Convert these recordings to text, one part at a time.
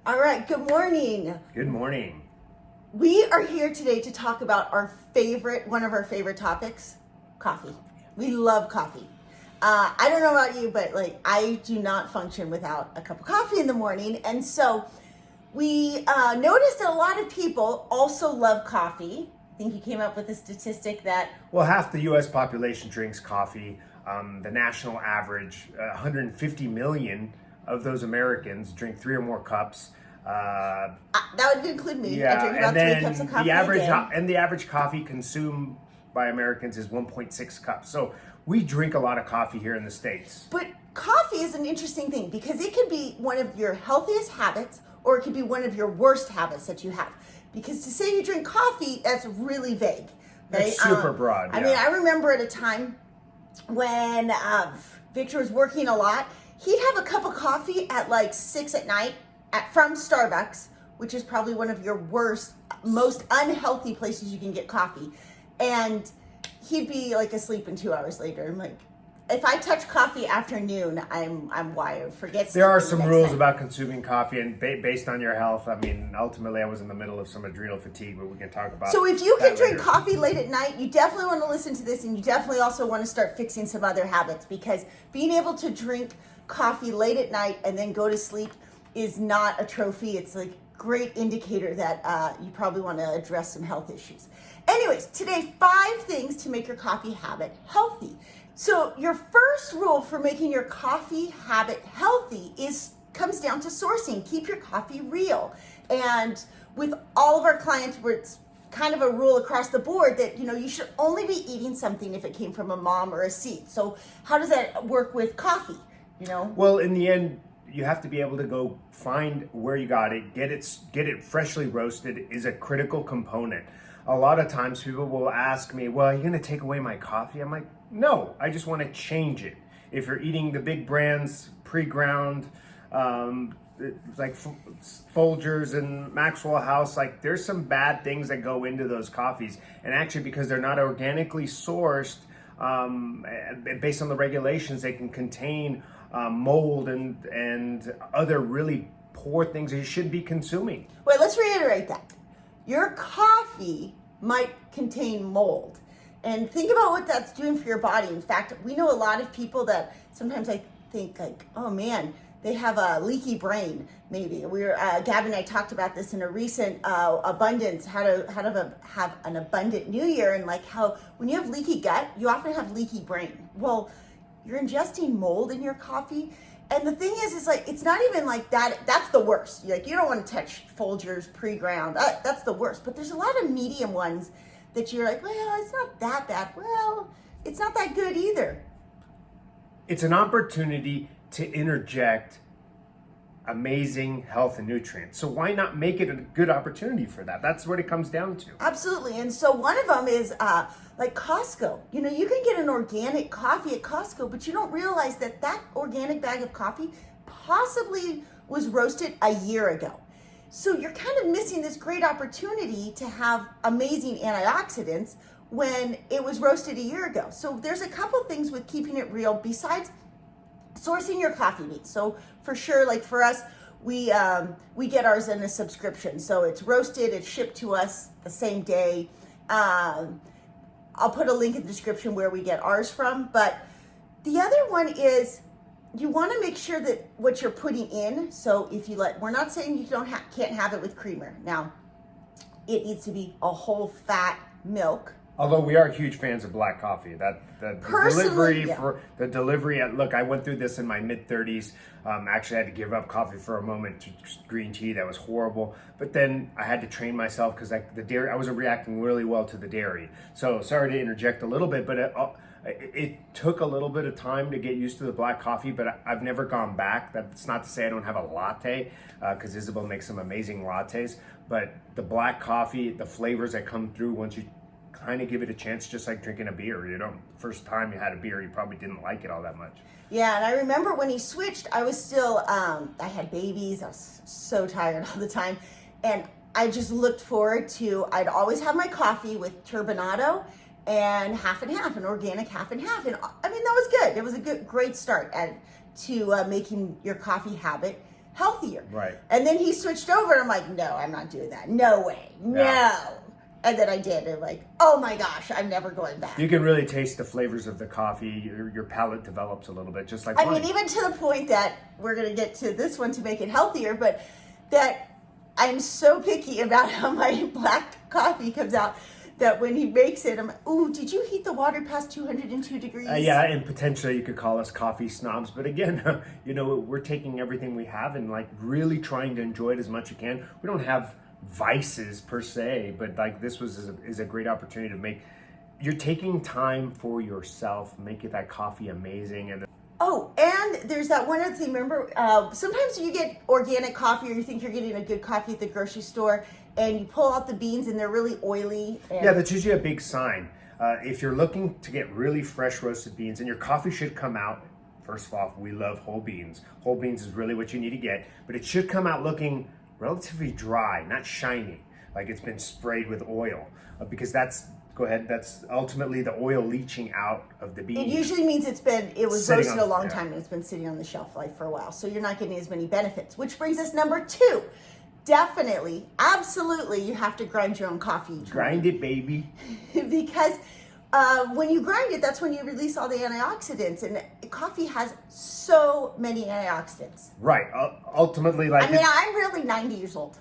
All right, good morning. Good morning. We are here today to talk about one of our favorite topics, coffee. We love coffee. I don't know about you, but I do not function without a cup of coffee in the morning. And so we noticed that a lot of people also love coffee. I think you came up with a statistic that Well, half the U.S. population drinks coffee. The national average, 150 million of those Americans drink 3 or more cups. that would include me. Yeah, I drink about and 3 then cups of coffee the average a day. the average coffee consumed by Americans is 1.6 cups. So we drink a lot of coffee here in the States. But coffee is an interesting thing because it could be one of your healthiest habits or it could be one of your worst habits that you have. Because to say you drink coffee, that's really vague. Right? It's super broad. I mean, I remember at a time when Victor was working a lot, he'd have a cup of coffee at 6 at night from Starbucks, which is probably one of your worst, most unhealthy places you can get coffee. And he'd be asleep in 2 hours later. I'm like, if I touch coffee afternoon, I'm wired. There are some rules about consuming coffee and based on your health. I mean, ultimately, I was in the middle of some adrenal fatigue, but we can talk about. So if you can drink later. coffee late at night, you definitely want to listen to this, and you definitely also want to start fixing some other habits, because being able to drink coffee late at night and then go to sleep is not a trophy. It's a great indicator that you probably want to address some health issues. Anyways, today, 5 things to make your coffee habit healthy. So your first rule for making your coffee habit healthy comes down to sourcing. Keep your coffee real. And with all of our clients, it's kind of a rule across the board that you should only be eating something if it came from a mom or a seed. So how does that work with coffee? Well, in the end, you have to be able to go find where you got it, get it freshly roasted is a critical component. A lot of times people will ask me, well, are you going to take away my coffee? I'm like, no, I just want to change it. If you're eating the big brands, pre-ground, like Folgers and Maxwell House, there's some bad things that go into those coffees. And actually, because they're not organically sourced, based on the regulations, they can contain mold and other really poor things that you shouldn't be consuming. Wait, let's reiterate that. Your coffee might contain mold. And think about what that's doing for your body. In fact, we know a lot of people that sometimes I think oh man, they have a leaky brain. Maybe Gabby and I talked about this in a recent abundance, how to have an abundant new year, and how when you have leaky gut, you often have leaky brain. Well, you're ingesting mold in your coffee. And the thing is it's not even that. That's the worst. You don't want to touch Folgers pre-ground. That's the worst. But there's a lot of medium ones that you're well, it's not that bad. Well, it's not that good either. It's an opportunity to interject amazing health and nutrients. So why not make it a good opportunity for that? That's what it comes down to. Absolutely. And so one of them is Costco. You can get an organic coffee at Costco, but you don't realize that organic bag of coffee possibly was roasted a year ago. So you're kind of missing this great opportunity to have amazing antioxidants when it was roasted a year ago. So there's a couple things with keeping it real besides sourcing your coffee beans. So for sure, for us, we get ours in a subscription. So it's roasted, it's shipped to us the same day. I'll put a link in the description where we get ours from. But the other one is you want to make sure that what you're putting in. So if we're not saying you can't have it with creamer. Now, it needs to be a whole fat milk. Although we are huge fans of black coffee, the delivery. Look, I went through this in my mid-30s. Actually, I had to give up coffee for a moment to green tea. That was horrible. But then I had to train myself because the dairy. I wasn't reacting really well to the dairy. So sorry to interject a little bit, but it took a little bit of time to get used to the black coffee. But I've never gone back. That's not to say I don't have a latte, because Isabel makes some amazing lattes. But the black coffee, the flavors that come through once you kind of give it a chance, just like drinking a beer. First time you had a beer, you probably didn't like it all that much. Yeah, and I remember when he switched, I was still, I had babies, I was so tired all the time, and I just looked forward to, I'd always have my coffee with turbinado and half and half, an organic half and half, and I mean, that was good. It was a great start to making your coffee habit healthier. Right. And then he switched over. I'm like, no, I'm not doing that. No way. No. And then I did. And like, oh my gosh, I'm never going back. You can really taste the flavors of the coffee. Your palate develops a little bit, just like wine. Even to the point that we're going to get to this one to make it healthier, but that I'm so picky about how my black coffee comes out that when he makes it, I'm like, ooh, did you heat the water past 202 degrees? Yeah, and potentially you could call us coffee snobs. But again, we're taking everything we have and like really trying to enjoy it as much as you can. We don't have vices per se, but like this is a great opportunity to make. You're taking time for yourself, making that coffee amazing. And there's that one other thing. Remember, sometimes you get organic coffee, or you think you're getting a good coffee at the grocery store, and you pull out the beans and they're really oily. Yeah, that's usually a big sign. If you're looking to get really fresh roasted beans, and your coffee should come out. First of all, we love whole beans. Whole beans is really what you need to get, but it should come out looking relatively dry, not shiny, like it's been sprayed with oil, because that's ultimately the oil leaching out of the bean. It usually means it was Sitting roasted a long time and it's been sitting on the shelf life for a while, so you're not getting as many benefits. Which brings us number 2. Definitely, absolutely, you have to grind your own coffee. Grind it, baby. Because when you grind it, that's when you release all the antioxidants, and coffee has so many antioxidants. Right. Ultimately, like I'm really 90 years old.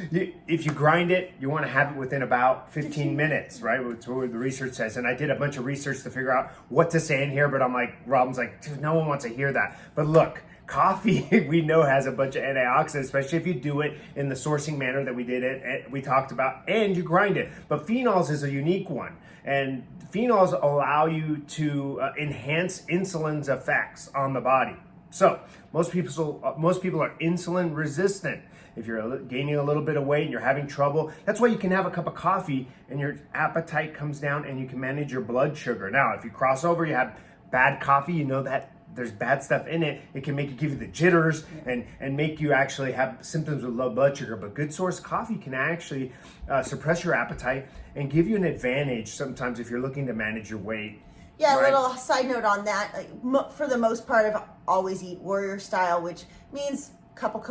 If you grind it, you want to have it within about 15 minutes, right? That's what the research says. And I did a bunch of research to figure out what to say in here, but Robin's like, dude, no one wants to hear that. But look, coffee, we know, has a bunch of antioxidants, especially if you do it in the sourcing manner that we did it, we talked about, and you grind it. But phenols is a unique one. And phenols allow you to enhance insulin's effects on the body. So most people are insulin resistant. If you're gaining a little bit of weight and you're having trouble, that's why you can have a cup of coffee and your appetite comes down and you can manage your blood sugar. Now, if you cross over, you have bad coffee, you know that there's bad stuff in it. It can give you the jitters and make you actually have symptoms with low blood sugar. But good source coffee can actually suppress your appetite and give you an advantage sometimes if you're looking to manage your weight. Yeah, right? A little side note on that. For the most part, I've always eat warrior style, which means couple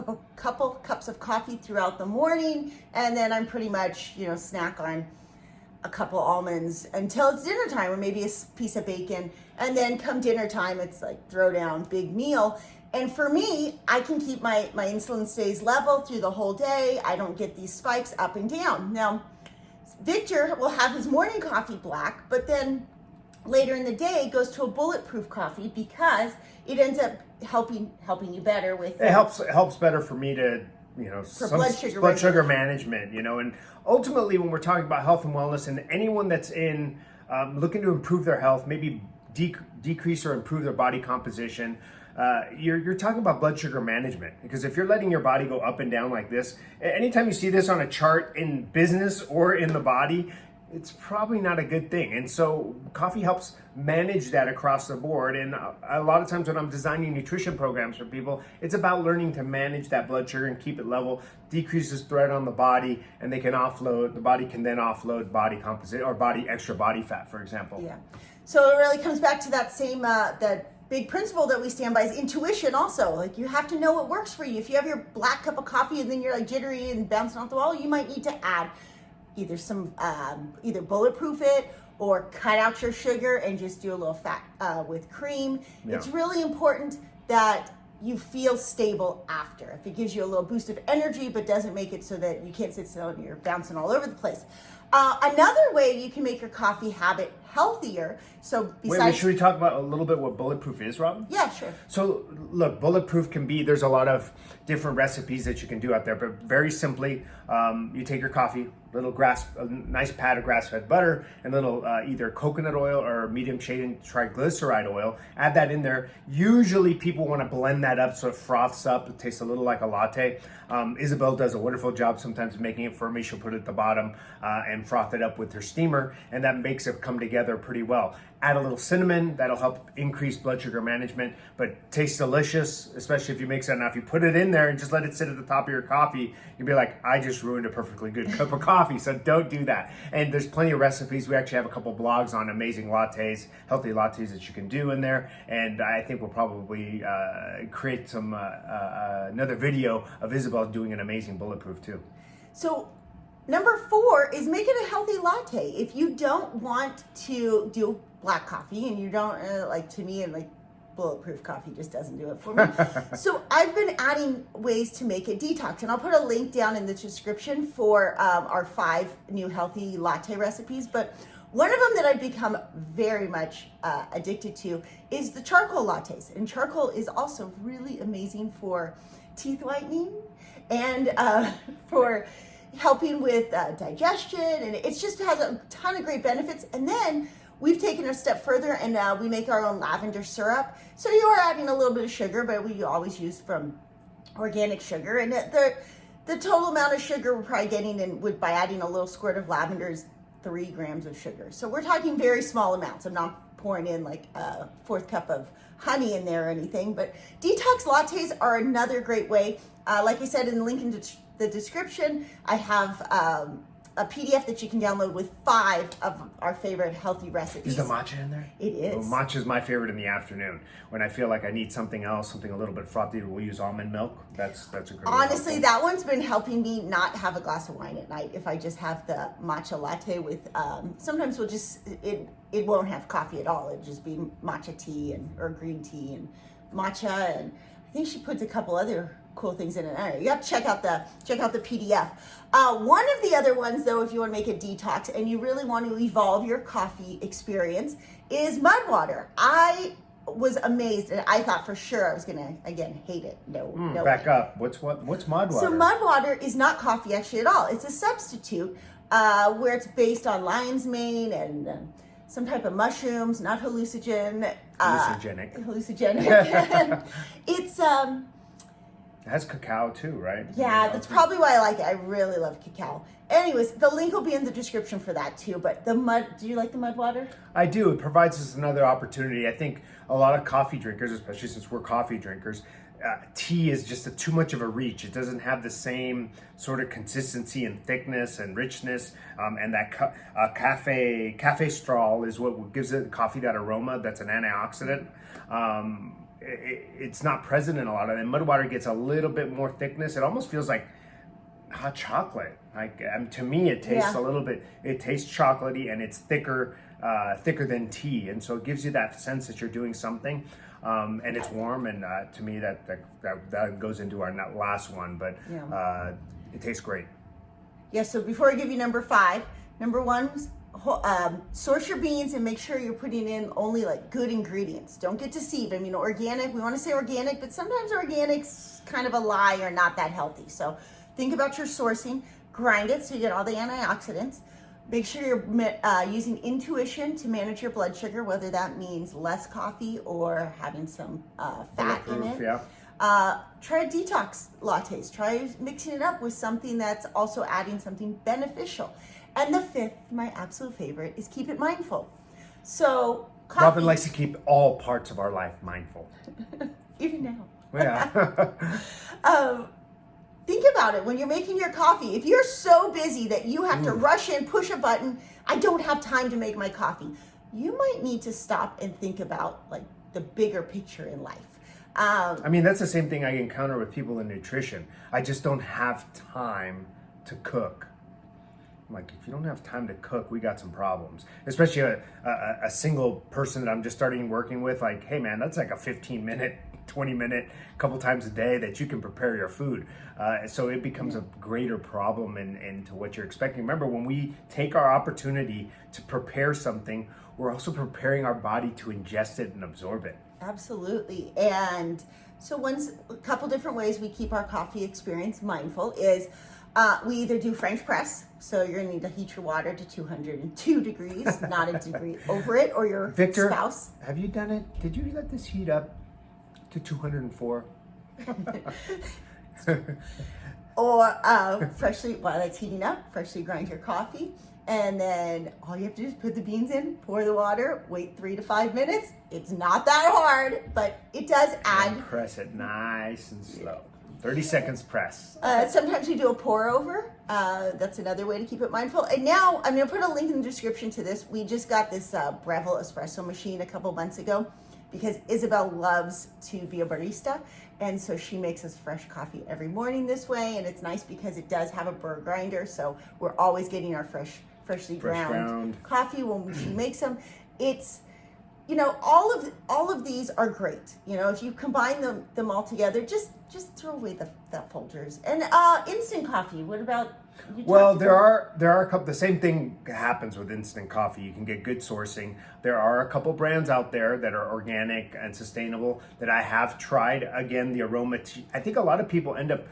cups of coffee throughout the morning, and then I'm pretty much snack on a couple almonds until it's dinner time, or maybe a piece of bacon, and then come dinner time it's like throw down big meal. And for me, I can keep my insulin stays level through the whole day. I don't get these spikes up and down. Now Victor will have his morning coffee black, but then later in the day goes to a bulletproof coffee because it ends up helping you better with it helps better for me to blood sugar management, and ultimately when we're talking about health and wellness, and anyone that's in looking to improve their health, maybe decrease or improve their body composition, you're talking about blood sugar management, because if you're letting your body go up and down like this, anytime you see this on a chart in business or in the body, it's probably not a good thing. And so coffee helps manage that across the board. And a lot of times when I'm designing nutrition programs for people, it's about learning to manage that blood sugar and keep it level, decreases threat on the body, and the body can then offload body composite or extra body fat, for example. Yeah. So it really comes back to that same, that big principle that we stand by is intuition also. Like, you have to know what works for you. If you have your black cup of coffee and then you're like jittery and bouncing off the wall, you might need to add either bulletproof it or cut out your sugar and just do a little fat with cream. Yeah. It's really important that you feel stable after. If it gives you a little boost of energy but doesn't make it so that you can't sit still and you're bouncing all over the place. Another way you can make your coffee habit healthier. So besides, should we talk about a little bit what bulletproof is, Robin? Yeah, sure. So look, bulletproof there's a lot of different recipes that you can do out there, but very simply, you take your coffee, a nice pat of grass-fed butter, and little either coconut oil or medium chain triglyceride oil. Add that in there. Usually people want to blend that up so it froths up. It tastes a little like a latte. Isabel does a wonderful job sometimes making it for me. She'll put it at the bottom and froth it up with her steamer, and that makes it come together together pretty well. Add a little cinnamon, that'll help increase blood sugar management, but tastes delicious, especially if you mix it. Now, if you put it in there and just let it sit at the top of your coffee, you'll be like, I just ruined a perfectly good cup of coffee, so don't do that. And there's plenty of recipes. We actually have a couple blogs on amazing lattes, healthy lattes that you can do in there, and I think we'll probably create some another video of Isabel doing an amazing bulletproof too. So number 4 is make it a healthy latte. If you don't want to do black coffee and you don't, like to me, and like bulletproof coffee just doesn't do it for me. So I've been adding ways to make it detox, and I'll put a link down in the description for our 5 new healthy latte recipes. But one of them that I've become very much addicted to is the charcoal lattes. And charcoal is also really amazing for teeth whitening and for helping with digestion, and it just has a ton of great benefits. And then we've taken a step further, and we make our own lavender syrup. So you are adding a little bit of sugar, but we always use from organic sugar. And the total amount of sugar we're probably getting in by adding a little squirt of lavender is 3 grams of sugar. So we're talking very small amounts. I'm not pouring in like a 4th cup of honey in there or anything. But detox lattes are another great way. Like I said in the link in the description, I have a PDF that you can download with 5 of our favorite healthy recipes. Is the matcha in there? It is. Well, matcha is my favorite in the afternoon. When I feel like I need something else, something a little bit frothy, we'll use almond milk. That's a great Honestly, that one's been helping me not have a glass of wine at night. If I just have the matcha latte with, sometimes we'll just, it won't have coffee at all. It'll just be matcha tea or green tea and matcha, and I think she puts a couple other cool things in it. All right, you have to check out the PDF. One of the other ones, though, if you want to make a detox and you really want to evolve your coffee experience, is mud water. I was amazed, and I thought for sure I was gonna again hate it. No back way. up. What's mud water? So mud water is not coffee actually at all. It's a substitute where it's based on lion's mane and some type of mushrooms, not hallucinogen. Hallucinogenic. It's It has cacao too, right? Yeah, that's probably why I like it. I really love cacao. Anyways, the link will be in the description for that too. But do you like the mud water? I do. It provides us another opportunity. I think a lot of coffee drinkers, especially since we're coffee drinkers, tea is just too much of a reach. It doesn't have the same sort of consistency and thickness and richness. And that cafe straw is what gives it coffee that aroma. That's an antioxidant. It's not present in a lot of them. Mud water gets a little bit more thickness. It almost feels like hot chocolate. Like to me, it tastes a little bit. It tastes chocolatey, and it's thicker than tea, and so it gives you that sense that you're doing something. And it's warm, and to me, that goes into our last one, but it tastes great. Yeah. So before I give you number 5, number 1. Source your beans and make sure you're putting in only like good ingredients. Don't get deceived. I mean, organic, we want to say organic, but sometimes organic's kind of a lie or not that healthy. So think about your sourcing, grind it so you get all the antioxidants. Make sure you're using intuition to manage your blood sugar, whether that means less coffee or having some fat in it. Yeah. Try detox lattes. Try mixing it up with something that's also adding something beneficial. And the 5th, my absolute favorite, is keep it mindful. So, coffee. Robin likes to keep all parts of our life mindful. Even now. Yeah. Think about it when you're making your coffee. If you're so busy that you have to rush in, push a button, I don't have time to make my coffee. You might need to stop and think about like the bigger picture in life. I mean, that's the same thing I encounter with people in nutrition. I just don't have time to cook. I'm like, if you don't have time to cook, we got some problems. Especially a single person that I'm just starting working with. Like, hey man, that's like a 15-minute, 20-minute, couple times a day that you can prepare your food. So it becomes a greater problem into what you're expecting. Remember, when we take our opportunity to prepare something, we're also preparing our body to ingest it and absorb it. Absolutely. And so a couple different ways we keep our coffee experience mindful is we either do French press, so you're gonna need to heat your water to 202 degrees, not a degree over it, or your Victor, spouse. Have you done it? Did you let this heat up to 204? Or while it's heating up, freshly grind your coffee. And then all you have to do is put the beans in, pour the water, wait 3 to 5 minutes. It's not that hard, but it does add. And press it nice and slow. 30 seconds press. Sometimes we do a pour over. That's another way to keep it mindful. And now I'm going to put a link in the description to this. We just got this Breville espresso machine a couple months ago because Isabel loves to be a barista. And so she makes us fresh coffee every morning this way. And it's nice because it does have a burr grinder. So we're always getting our freshly ground coffee when she makes them. It's, all of these are great. If you combine them all together, just throw away the Folgers. And instant coffee. What about? Well, there are a couple. The same thing happens with instant coffee. You can get good sourcing. There are a couple brands out there that are organic and sustainable that I have tried. Again, the aroma. I think a lot of people end up.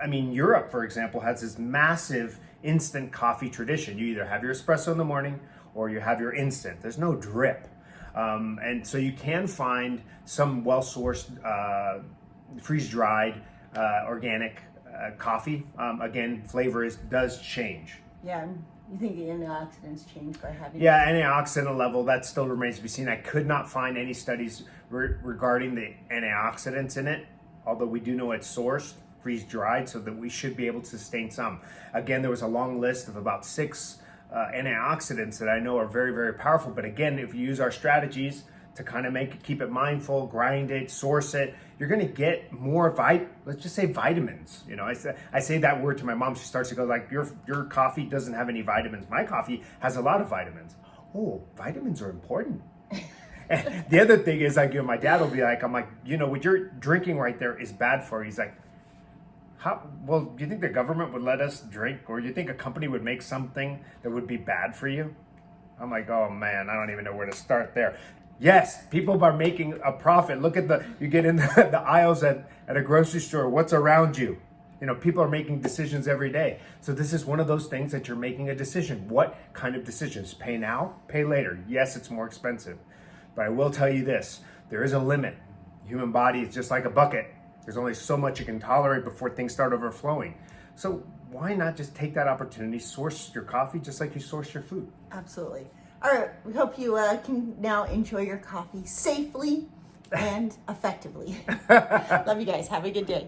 Europe, for example, has this massive instant coffee tradition. You either have your espresso in the morning or you have your instant. There's no drip. And so you can find some well-sourced, freeze-dried, organic coffee. Again, flavor does change. Yeah, you think the antioxidants change by having... Yeah, antioxidant level, that still remains to be seen. I could not find any studies regarding the antioxidants in it, although we do know it's sourced, freeze-dried, so that we should be able to sustain some. Again, there was a long list of about 6 antioxidants that I know are very, very powerful. But again, if you use our strategies to kind of keep it mindful, grind it, source it, you're going to get more let's just say vitamins. I say that word to my mom. She starts to go like, your coffee doesn't have any vitamins. My coffee has a lot of vitamins. Oh, vitamins are important. And the other thing is like, my dad will be like, I'm like, what you're drinking right there is bad for you. He's like, do you think the government would let us drink, or do you think a company would make something that would be bad for you? I'm like, oh man, I don't even know where to start there. Yes, people are making a profit. Look at you get in the aisles at a grocery store, what's around you? People are making decisions every day. So this is one of those things that you're making a decision. What kind of decisions? Pay now, pay later. Yes, it's more expensive. But I will tell you this, there is a limit. The human body is just like a bucket. There's only so much you can tolerate before things start overflowing. So why not just take that opportunity, source your coffee just like you source your food? Absolutely. All right, we hope you can now enjoy your coffee safely and effectively. Love you guys. Have a good day.